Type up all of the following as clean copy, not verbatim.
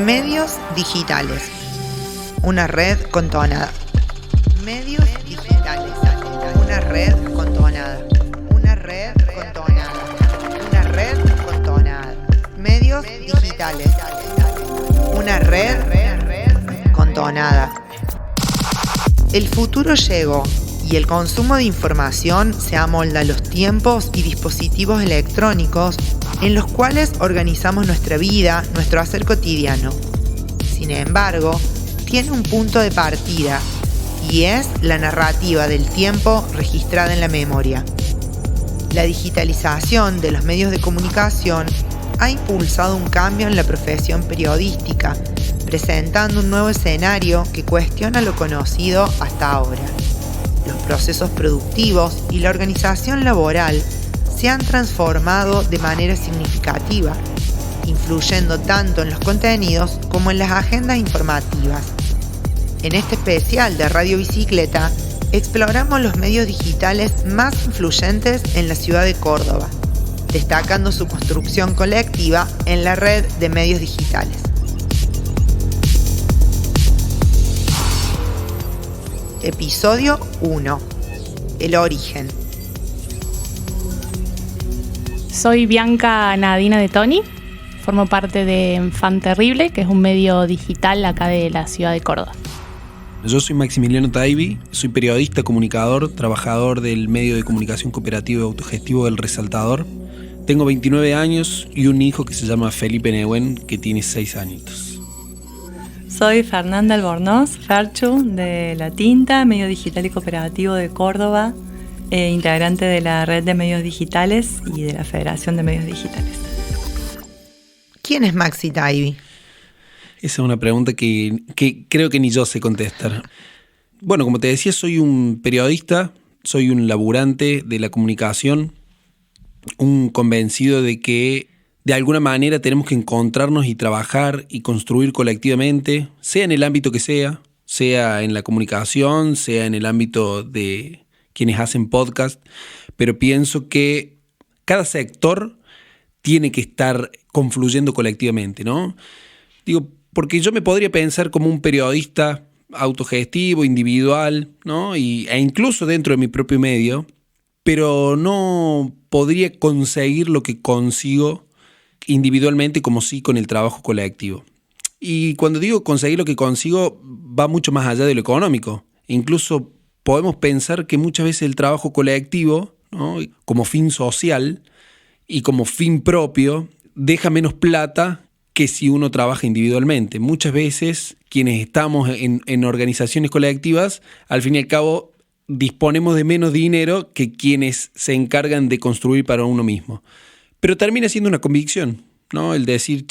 Medios digitales. Una red con tonada. Medios digitales. Una red con tonada. Una red con tonada. Una red con tonada. Medios digitales. Una red con tonada. El futuro llegó y el consumo de información se amolda a los tiempos y dispositivos electrónicos en los cuales organizamos nuestra vida, nuestro hacer cotidiano. Sin embargo, tiene un punto de partida y es la narrativa del tiempo registrada en la memoria. La digitalización de los medios de comunicación ha impulsado un cambio en la profesión periodística, presentando un nuevo escenario que cuestiona lo conocido hasta ahora. Los procesos productivos y la organización laboral se han transformado de manera significativa, influyendo tanto en los contenidos como en las agendas informativas. En este especial de Radio Bicicleta, exploramos los medios digitales más influyentes en la ciudad de Córdoba, destacando su construcción colectiva en la red de medios digitales. Episodio 1. El origen. Soy Bianca Nadina de Toni, formo parte de Fan Terrible, que es un medio digital acá de la ciudad de Córdoba. Yo soy Maximiliano Taibi, soy periodista, comunicador, trabajador del medio de comunicación cooperativo y autogestivo El Resaltador. Tengo 29 años y un hijo que se llama Felipe Nehuen, que tiene 6 añitos. Soy Fernanda Albornoz, Ferchu, de La Tinta, medio digital y cooperativo de Córdoba, integrante de la red de medios digitales y de la Federación de Medios Digitales. ¿Quién es Maxi Taibi? Esa es una pregunta que creo que ni yo sé contestar. Bueno, como te decía, soy un periodista, soy un laburante de la comunicación, un convencido de que de alguna manera tenemos que encontrarnos y trabajar y construir colectivamente, sea en el ámbito que sea en la comunicación, sea en el ámbito de quienes hacen podcast, pero pienso que cada sector tiene que estar confluyendo colectivamente, ¿no? Digo, porque yo me podría pensar como un periodista autogestivo, individual, ¿no? E incluso dentro de mi propio medio, pero no podría conseguir lo que consigo individualmente como sí con el trabajo colectivo. Y cuando digo conseguir lo que consigo, va mucho más allá de lo económico. Incluso podemos pensar que muchas veces el trabajo colectivo, ¿no?, como fin social y como fin propio, deja menos plata que si uno trabaja individualmente. Muchas veces quienes estamos en organizaciones colectivas, al fin y al cabo, disponemos de menos dinero que quienes se encargan de construir para uno mismo. Pero termina siendo una convicción, ¿no? El decir,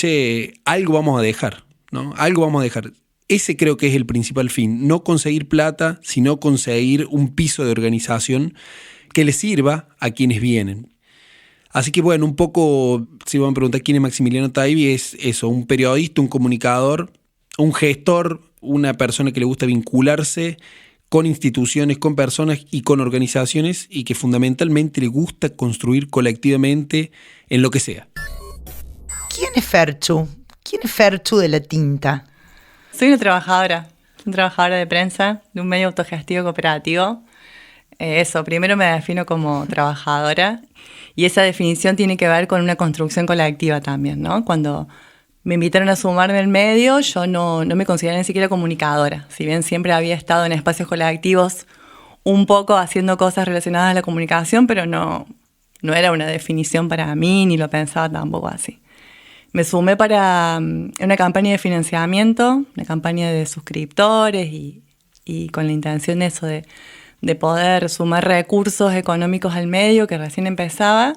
algo vamos a dejar, ¿no? Algo vamos a dejar. Ese creo que es el principal fin. No conseguir plata, sino conseguir un piso de organización que le sirva a quienes vienen. Así que bueno, un poco, si van a preguntar quién es Maximiliano Taibi, es eso, un periodista, un comunicador, un gestor, una persona que le gusta vincularse con instituciones, con personas y con organizaciones y que fundamentalmente le gusta construir colectivamente en lo que sea. ¿Quién es Ferchu? ¿Quién es Ferchu de La Tinta? Soy una trabajadora de prensa de un medio autogestivo cooperativo. Primero me defino como trabajadora y esa definición tiene que ver con una construcción colectiva también, ¿no? Cuando me invitaron a sumarme al medio, yo no me consideré ni siquiera comunicadora. Si bien siempre había estado en espacios colectivos un poco haciendo cosas relacionadas a la comunicación, pero no era una definición para mí, ni lo pensaba tampoco así. Me sumé para una campaña de financiamiento, una campaña de suscriptores y con la intención de eso, de poder sumar recursos económicos al medio que recién empezaba.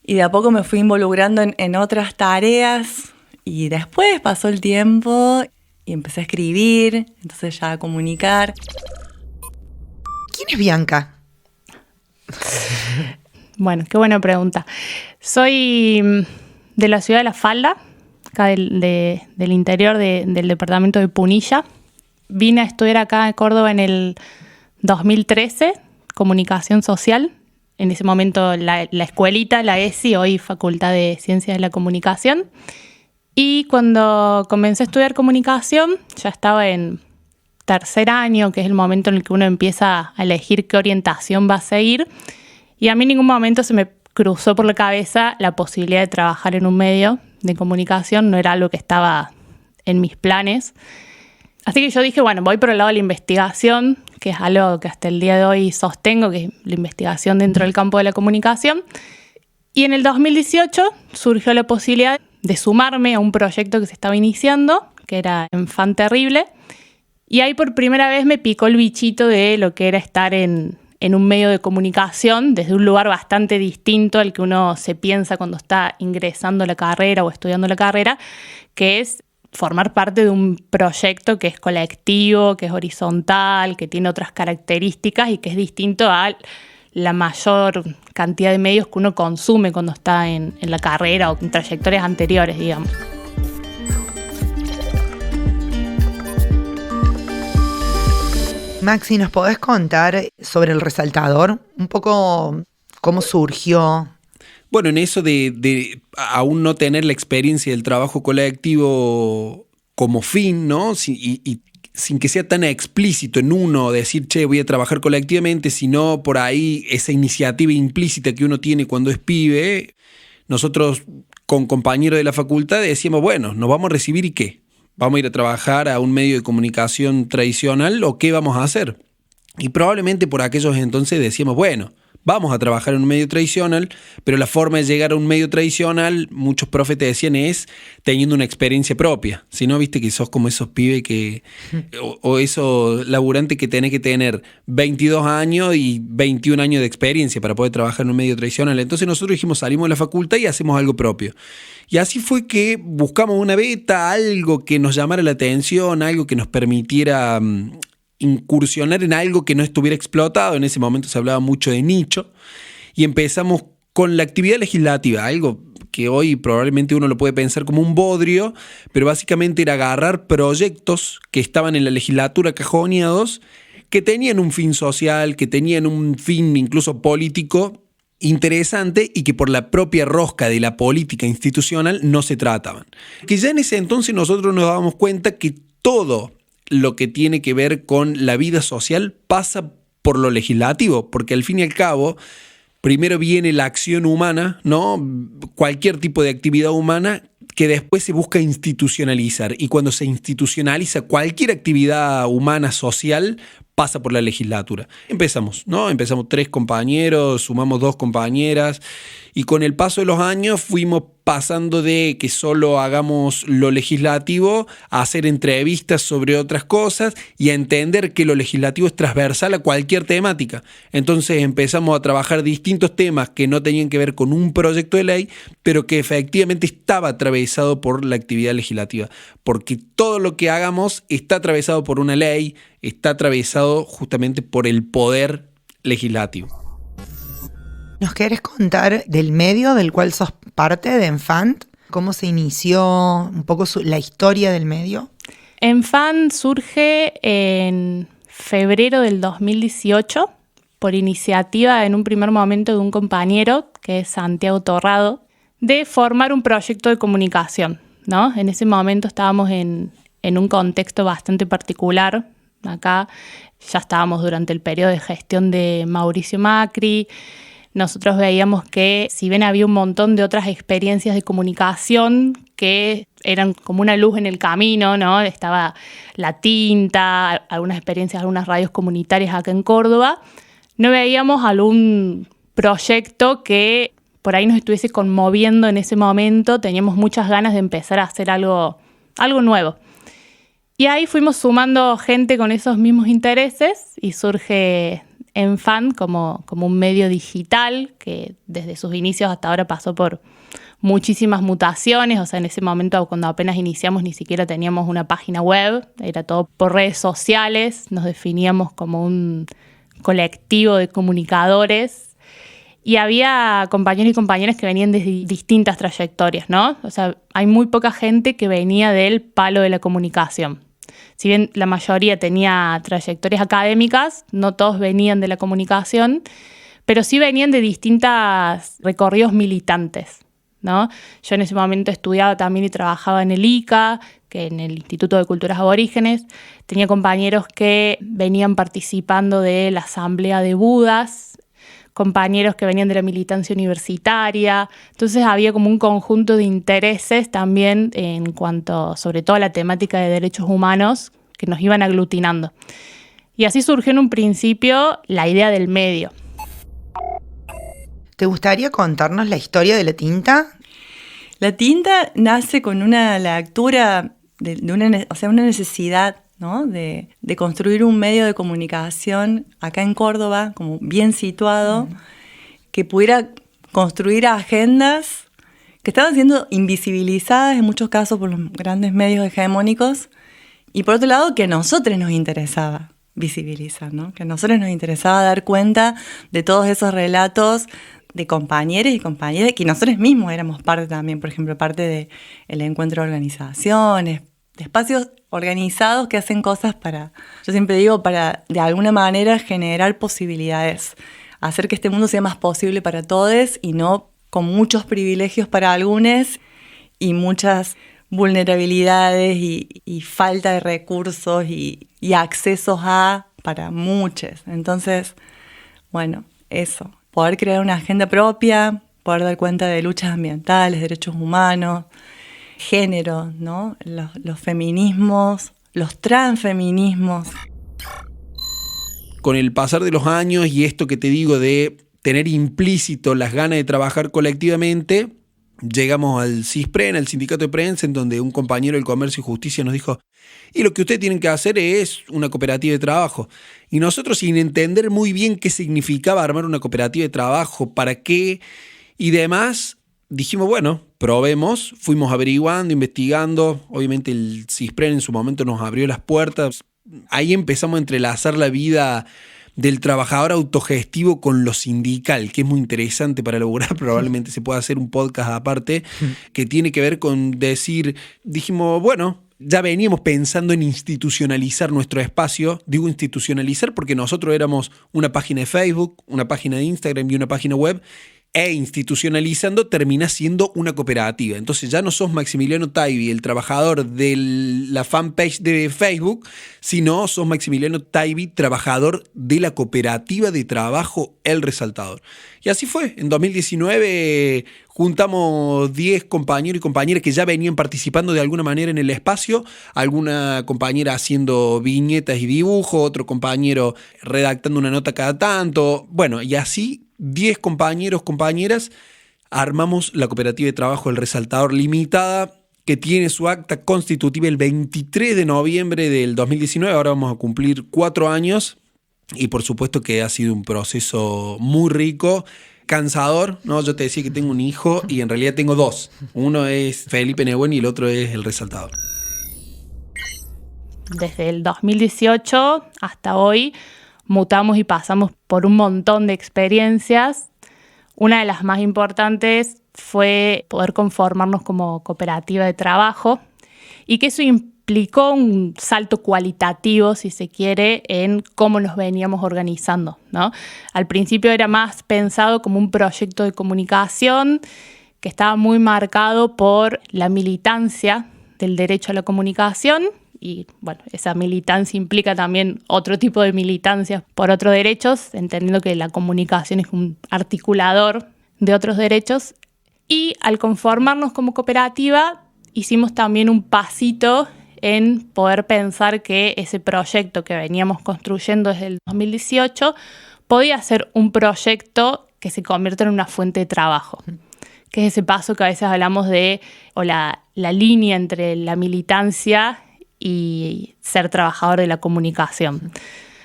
Y de a poco me fui involucrando en otras tareas. Y después pasó el tiempo y empecé a escribir, entonces ya a comunicar. ¿Quién es Bianca? Bueno, qué buena pregunta. Soy de la ciudad de La Falda, acá del interior del departamento de Punilla. Vine a estudiar acá en Córdoba en el 2013, comunicación social. en ese momento la escuelita, la ESI, hoy Facultad de Ciencias de la Comunicación. Y cuando comencé a estudiar comunicación, ya estaba en tercer año, que es el momento en el que uno empieza a elegir qué orientación va a seguir. Y a mí en ningún momento se me cruzó por la cabeza la posibilidad de trabajar en un medio de comunicación. No era algo que estaba en mis planes. Así que yo dije, bueno, voy por el lado de la investigación, que es algo que hasta el día de hoy sostengo, que es la investigación dentro del campo de la comunicación. Y en el 2018 surgió la posibilidad de sumarme a un proyecto que se estaba iniciando, que era Enfant Terrible. Y ahí por primera vez me picó el bichito de lo que era estar en un medio de comunicación desde un lugar bastante distinto al que uno se piensa cuando está ingresando a la carrera o estudiando la carrera, que es formar parte de un proyecto que es colectivo, que es horizontal, que tiene otras características y que es distinto a la mayor cantidad de medios que uno consume cuando está en la carrera o en trayectorias anteriores, digamos. Maxi, ¿nos podés contar sobre El Resaltador? Un poco cómo surgió. Bueno, en eso de aún no tener la experiencia del trabajo colectivo como fin, ¿no? Y sin que sea tan explícito en uno decir, che, voy a trabajar colectivamente, sino por ahí esa iniciativa implícita que uno tiene cuando es pibe. Nosotros con compañeros de la facultad decíamos, bueno, nos vamos a recibir ¿y qué? ¿Vamos a ir a trabajar a un medio de comunicación tradicional o qué vamos a hacer? Y probablemente por aquellos entonces decíamos, bueno, vamos a trabajar en un medio tradicional, pero la forma de llegar a un medio tradicional, muchos profes te decían, es teniendo una experiencia propia. Si no, viste que sos como esos pibes que, o esos laburantes que tenés que tener 22 años y 21 años de experiencia para poder trabajar en un medio tradicional. Entonces nosotros dijimos, salimos de la facultad y hacemos algo propio. Y así fue que buscamos una beta, algo que nos llamara la atención, algo que nos permitiera incursionar en algo que no estuviera explotado. En ese momento se hablaba mucho de nicho. Y empezamos con la actividad legislativa, algo que hoy probablemente uno lo puede pensar como un bodrio, pero básicamente era agarrar proyectos que estaban en la legislatura cajoneados, que tenían un fin social, que tenían un fin incluso político interesante y que por la propia rosca de la política institucional no se trataban. Que ya en ese entonces nosotros nos dábamos cuenta que todo lo que tiene que ver con la vida social pasa por lo legislativo, porque al fin y al cabo, primero viene la acción humana, ¿no? Cualquier tipo de actividad humana que después se busca institucionalizar. Y cuando se institucionaliza cualquier actividad humana social, pasa por la legislatura. Empezamos 3 compañeros, sumamos 2 compañeras y con el paso de los años fuimos pasando de que solo hagamos lo legislativo a hacer entrevistas sobre otras cosas y a entender que lo legislativo es transversal a cualquier temática. Entonces empezamos a trabajar distintos temas que no tenían que ver con un proyecto de ley, pero que efectivamente estaba atravesado por la actividad legislativa, porque todo lo que hagamos está atravesado por una ley, está atravesado justamente por el poder legislativo. ¿Nos querés contar del medio del cual sos parte, de Enfant? ¿Cómo se inició un poco la historia del medio? Enfant surge en febrero del 2018 por iniciativa en un primer momento de un compañero, que es Santiago Torrado, de formar un proyecto de comunicación, ¿no? En ese momento estábamos en un contexto bastante particular. Acá ya estábamos durante el periodo de gestión de Mauricio Macri. Nosotros veíamos que si bien había un montón de otras experiencias de comunicación que eran como una luz en el camino, ¿no? Estaba La Tinta, algunas experiencias, algunas radios comunitarias acá en Córdoba, no veíamos algún proyecto que por ahí nos estuviese conmoviendo en ese momento. Teníamos muchas ganas de empezar a hacer algo nuevo. Y ahí fuimos sumando gente con esos mismos intereses y surge Enfant como un medio digital que desde sus inicios hasta ahora pasó por muchísimas mutaciones. O sea, en ese momento cuando apenas iniciamos ni siquiera teníamos una página web, era todo por redes sociales, nos definíamos como un colectivo de comunicadores y había compañeros y compañeras que venían de distintas trayectorias, ¿no? O sea, hay muy poca gente que venía del palo de la comunicación. Si bien la mayoría tenía trayectorias académicas, no todos venían de la comunicación, pero sí venían de distintos recorridos militantes, ¿no? Yo en ese momento estudiaba también y trabajaba en el ICA, que en el Instituto de Culturas Aborígenes. Tenía compañeros que venían participando de la Asamblea de Budas, compañeros que venían de la militancia universitaria. Entonces había como un conjunto de intereses también en cuanto, sobre todo, a la temática de derechos humanos que nos iban aglutinando. Y así surgió en un principio la idea del medio. ¿Te gustaría contarnos la historia de la tinta? La tinta nace con una lectura una necesidad, ¿no? de construir un medio de comunicación acá en Córdoba, como bien situado, que pudiera construir agendas que estaban siendo invisibilizadas en muchos casos por los grandes medios hegemónicos, y por otro lado que a nosotros nos interesaba visibilizar, ¿no? Que a nosotros nos interesaba dar cuenta de todos esos relatos de compañeros y compañeras, que nosotros mismos éramos parte también, por ejemplo, parte del encuentro de organizaciones, de espacios organizados que hacen cosas para, yo siempre digo, para de alguna manera generar posibilidades, hacer que este mundo sea más posible para todos y no con muchos privilegios para algunos y muchas vulnerabilidades y falta de recursos y accesos para muchos. Entonces, bueno, eso. Poder crear una agenda propia, poder dar cuenta de luchas ambientales, derechos humanos, género, ¿no? Los feminismos, los transfeminismos. Con el pasar de los años y esto que te digo de tener implícito las ganas de trabajar colectivamente, llegamos al CISPREN, al Sindicato de Prensa, en donde un compañero del Comercio y Justicia nos dijo: y lo que ustedes tienen que hacer es una cooperativa de trabajo. Y nosotros, sin entender muy bien qué significaba armar una cooperativa de trabajo, para qué y demás, dijimos, bueno, probemos. Fuimos averiguando, investigando. Obviamente el CISPREN en su momento nos abrió las puertas. Ahí empezamos a entrelazar la vida del trabajador autogestivo con lo sindical, que es muy interesante para elaborar. Probablemente se pueda hacer un podcast aparte que tiene que ver con decir, dijimos, bueno, ya veníamos pensando en institucionalizar nuestro espacio. Digo institucionalizar porque nosotros éramos una página de Facebook, una página de Instagram y una página web, e institucionalizando termina siendo una cooperativa. Entonces ya no sos Maximiliano Taibi, el trabajador de la fanpage de Facebook, sino sos Maximiliano Taibi, trabajador de la cooperativa de trabajo El Resaltador. Y así fue. En 2019 juntamos 10 compañeros y compañeras que ya venían participando de alguna manera en el espacio, alguna compañera haciendo viñetas y dibujos, otro compañero redactando una nota cada tanto. Bueno, y así 10 compañeros, compañeras, armamos la cooperativa de trabajo El Resaltador Limitada, que tiene su acta constitutiva el 23 de noviembre del 2019. Ahora vamos a cumplir 4 años y por supuesto que ha sido un proceso muy rico, cansador, ¿no? Yo te decía que tengo un hijo y en realidad tengo 2. Uno es Felipe Nehuen y el otro es El Resaltador. Desde el 2018 hasta hoy mutamos y pasamos por un montón de experiencias. Una de las más importantes fue poder conformarnos como cooperativa de trabajo y que eso implicó un salto cualitativo, si se quiere, en cómo nos veníamos organizando, ¿no? Al principio era más pensado como un proyecto de comunicación que estaba muy marcado por la militancia del derecho a la comunicación. Y bueno, esa militancia implica también otro tipo de militancia por otros derechos, entendiendo que la comunicación es un articulador de otros derechos. Y al conformarnos como cooperativa, hicimos también un pasito en poder pensar que ese proyecto que veníamos construyendo desde el 2018 podía ser un proyecto que se convierta en una fuente de trabajo. Que es ese paso que a veces hablamos de, o la línea entre la militancia y ser trabajador de la comunicación.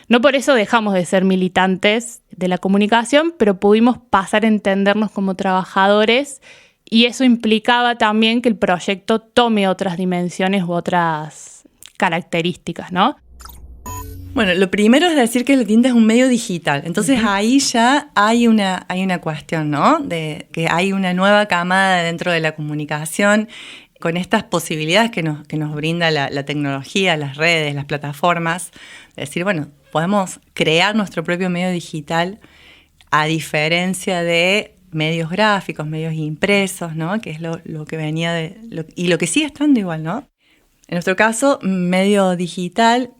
No por eso dejamos de ser militantes de la comunicación, pero pudimos pasar a entendernos como trabajadores y eso implicaba también que el proyecto tome otras dimensiones u otras características, ¿no? Bueno, lo primero es decir que la tinta es un medio digital. Entonces ahí ya hay una cuestión, ¿no? De que hay una nueva camada dentro de la comunicación con estas posibilidades que nos brinda la tecnología, las redes, las plataformas. Es decir, bueno, podemos crear nuestro propio medio digital a diferencia de medios gráficos, medios impresos, ¿no? Que es lo que venía y lo que sigue estando igual, ¿no? En nuestro caso, medio digital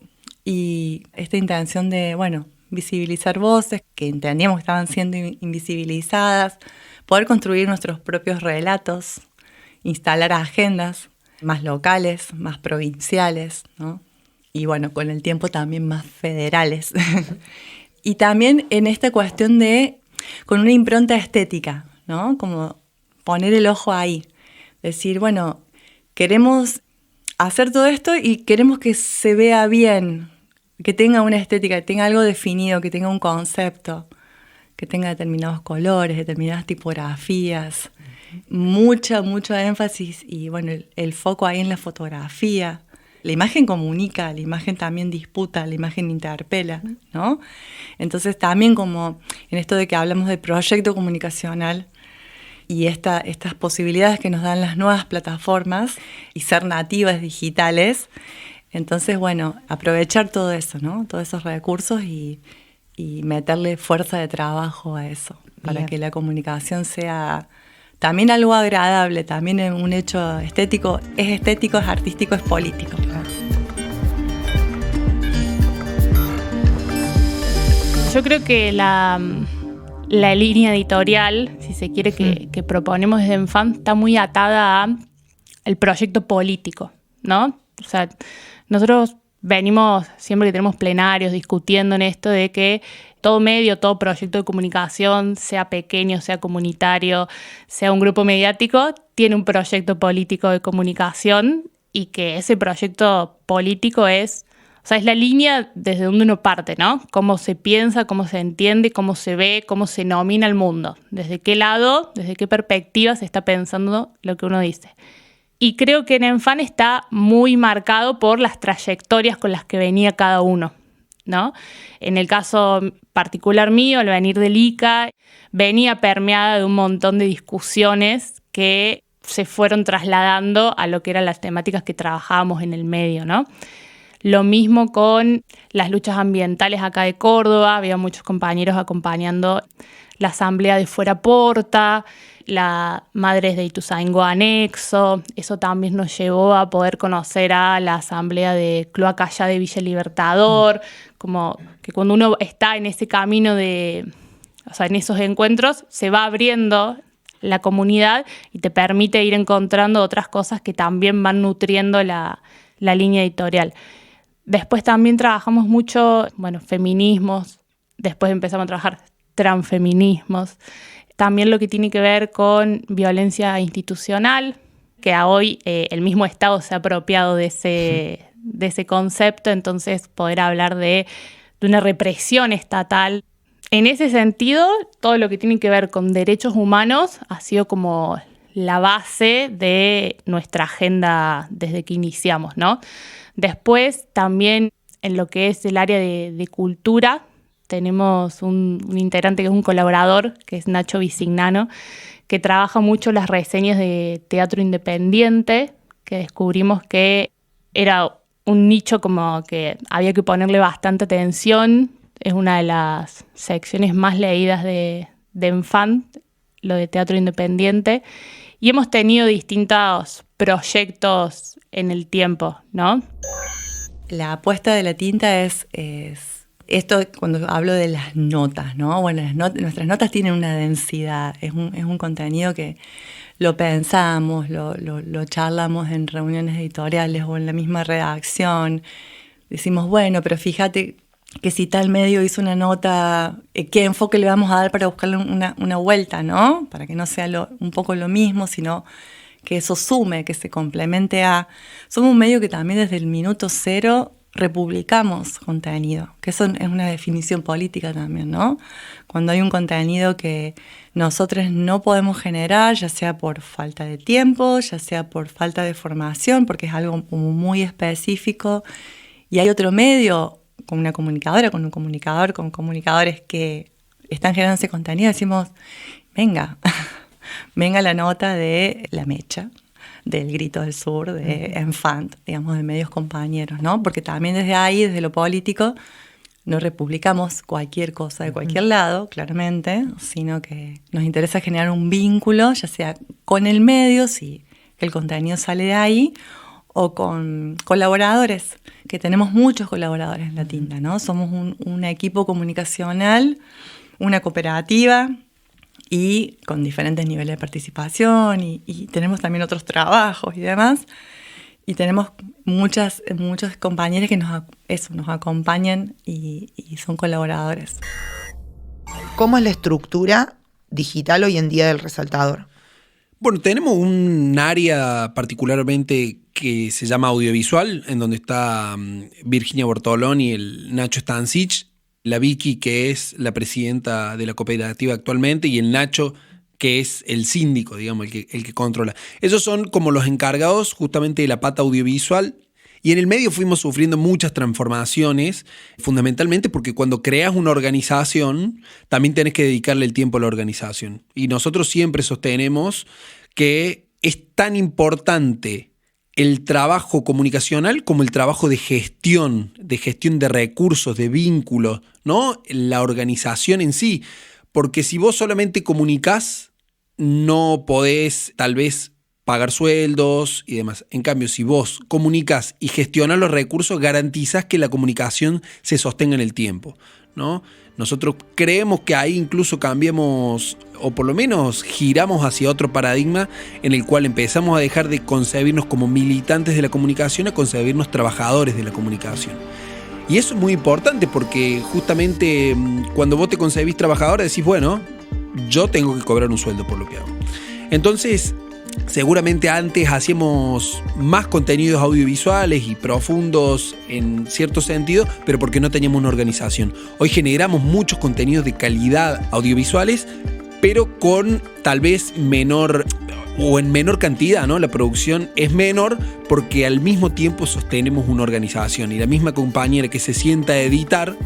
y esta intención de, bueno, visibilizar voces que entendíamos que estaban siendo invisibilizadas, poder construir nuestros propios relatos, instalar agendas más locales, más provinciales, ¿no? Y bueno, con el tiempo también más federales. Y también en esta cuestión con una impronta estética, ¿no? Como poner el ojo ahí. Decir, bueno, queremos hacer todo esto y queremos que se vea bien, que tenga una estética, que tenga algo definido, que tenga un concepto, que tenga determinados colores, determinadas tipografías, mucho énfasis y bueno, el foco ahí en la fotografía. La imagen comunica, la imagen también disputa, la imagen interpela, ¿no? Entonces también como en esto de que hablamos de proyecto comunicacional y estas posibilidades que nos dan las nuevas plataformas y ser nativas digitales, entonces bueno, aprovechar todo eso, ¿no? Todos esos recursos y meterle fuerza de trabajo a eso, para que la comunicación sea también algo agradable, también un hecho estético, es artístico, es político. Yo creo que la línea editorial, si se quiere, que proponemos desde Enfant está muy atada al proyecto político, ¿no? O sea, nosotros venimos, siempre que tenemos plenarios, discutiendo en esto de que todo medio, todo proyecto de comunicación, sea pequeño, sea comunitario, sea un grupo mediático, tiene un proyecto político de comunicación y que ese proyecto político es la línea desde donde uno parte, ¿no? Cómo se piensa, cómo se entiende, cómo se ve, cómo se nomina el mundo. Desde qué lado, desde qué perspectiva se está pensando lo que uno dice. Y creo que en Enfant está muy marcado por las trayectorias con las que venía cada uno, ¿no? En el caso particular mío, al venir del ICA, venía permeada de un montón de discusiones que se fueron trasladando a lo que eran las temáticas que trabajábamos en el medio, ¿no? Lo mismo con las luchas ambientales acá de Córdoba, había muchos compañeros acompañando la asamblea de Fuera Porta, la Madres de Ituzaingó Anexo. Eso también nos llevó a poder conocer a la asamblea de Cloaca allá de Villa Libertador, como que cuando uno está en ese camino en esos encuentros, se va abriendo la comunidad y te permite ir encontrando otras cosas que también van nutriendo la línea editorial. Después también trabajamos mucho, feminismos, después empezamos a trabajar transfeminismos, también lo que tiene que ver con violencia institucional, que a hoy el mismo Estado se ha apropiado de ese concepto, entonces poder hablar de una represión estatal. En ese sentido, todo lo que tiene que ver con derechos humanos ha sido como la base de nuestra agenda desde que iniciamos, ¿no? Después, también en lo que es el área de cultura, tenemos un integrante que es un colaborador, que es Nacho Bisignano, que trabaja mucho las reseñas de teatro independiente, que descubrimos que era un nicho como que había que ponerle bastante atención. Es una de las secciones más leídas de Enfant, lo de teatro independiente. Y hemos tenido distintos proyectos en el tiempo, ¿no? La apuesta de la tinta es esto cuando hablo de las notas, ¿no? Bueno, nuestras notas tienen una densidad, es un contenido que lo pensamos, lo charlamos en reuniones editoriales o en la misma redacción. Decimos, bueno, pero fíjate que si tal medio hizo una nota, ¿qué enfoque le vamos a dar para buscarle una vuelta, ¿no? Para que no sea un poco lo mismo, sino que eso sume, que se complemente a... Somos un medio que también desde el minuto cero republicamos contenido, que eso es una definición política también, ¿no? Cuando hay un contenido que nosotros no podemos generar, ya sea por falta de tiempo, ya sea por falta de formación, porque es algo como muy específico, y hay otro medio, con una comunicadora, con un comunicador, con comunicadores que están generando ese contenido, decimos, venga la nota de La Mecha, del Grito del Sur, de Enfant, digamos, de medios compañeros, ¿no? Porque también desde ahí, desde lo político, no republicamos cualquier cosa de cualquier lado, claramente, sino que nos interesa generar un vínculo, ya sea con el medio, si el contenido sale de ahí, o con colaboradores, que tenemos muchos colaboradores en la Tinta, ¿no? Somos un equipo comunicacional, una cooperativa, y con diferentes niveles de participación, y tenemos también otros trabajos y demás. Y tenemos muchos compañeros que nos acompañan y son colaboradores. ¿Cómo es la estructura digital hoy en día del Resaltador? Bueno, tenemos un área particularmente que se llama audiovisual, en donde está Virginia Bortolón y el Nacho Stancich, la Vicky, que es la presidenta de la cooperativa actualmente, y el Nacho, que es el síndico, digamos, el que controla. Esos son como los encargados justamente de la pata audiovisual. Y en el medio fuimos sufriendo muchas transformaciones, fundamentalmente porque cuando creas una organización, también tenés que dedicarle el tiempo a la organización. Y nosotros siempre sostenemos que es tan importante el trabajo comunicacional como el trabajo de gestión de recursos, de vínculos, ¿no? La organización en sí. Porque si vos solamente comunicás, no podés tal vez pagar sueldos y demás. En cambio, si vos comunicás y gestionás los recursos, garantizás que la comunicación se sostenga en el tiempo, ¿no? Nosotros creemos que ahí incluso cambiamos, o por lo menos giramos hacia otro paradigma en el cual empezamos a dejar de concebirnos como militantes de la comunicación a concebirnos trabajadores de la comunicación. Y eso es muy importante porque justamente cuando vos te concebís trabajador decís, bueno, yo tengo que cobrar un sueldo por lo que hago. Entonces, seguramente antes hacíamos más contenidos audiovisuales y profundos en cierto sentido, pero porque no teníamos una organización. Hoy generamos muchos contenidos de calidad audiovisuales, pero con tal vez menor o en menor cantidad, ¿no? La producción es menor porque al mismo tiempo sostenemos una organización y la misma compañera que se sienta a editar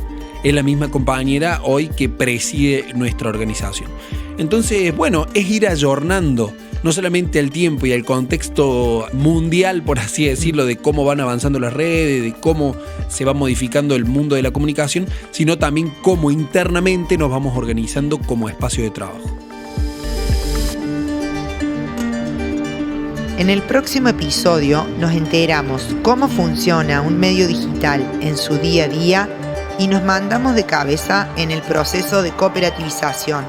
es la misma compañera hoy que preside nuestra organización. Entonces, bueno, es ir ayornando no solamente al tiempo y al contexto mundial, por así decirlo, de cómo van avanzando las redes, de cómo se va modificando el mundo de la comunicación, sino también cómo internamente nos vamos organizando como espacio de trabajo. En el próximo episodio nos enteramos cómo funciona un medio digital en su día a día y nos mandamos de cabeza en el proceso de cooperativización,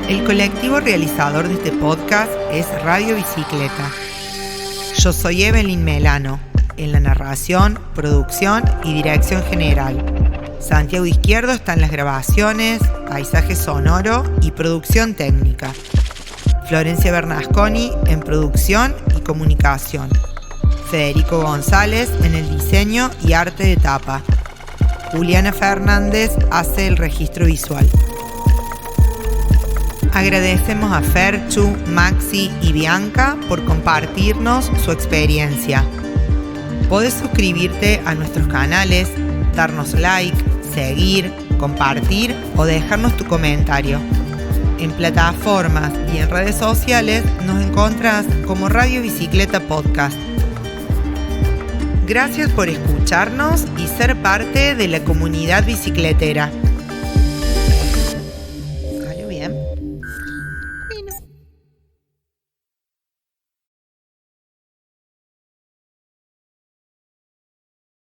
El colectivo realizador de este podcast es Radio Bicicleta. Yo soy Evelyn Melano, en la narración, producción y dirección general. Santiago Izquierdo está en las grabaciones, paisaje sonoro y producción técnica. Florencia Bernasconi en producción y comunicación. Federico González en el diseño y arte de tapa. Juliana Fernández hace el registro visual. Agradecemos a Ferchu, Maxi y Bianca por compartirnos su experiencia. Podés suscribirte a nuestros canales, darnos like, seguir, compartir o dejarnos tu comentario. En plataformas y en redes sociales nos encontrás como Radio Bicicleta Podcast. Gracias por escucharnos y ser parte de la comunidad bicicletera.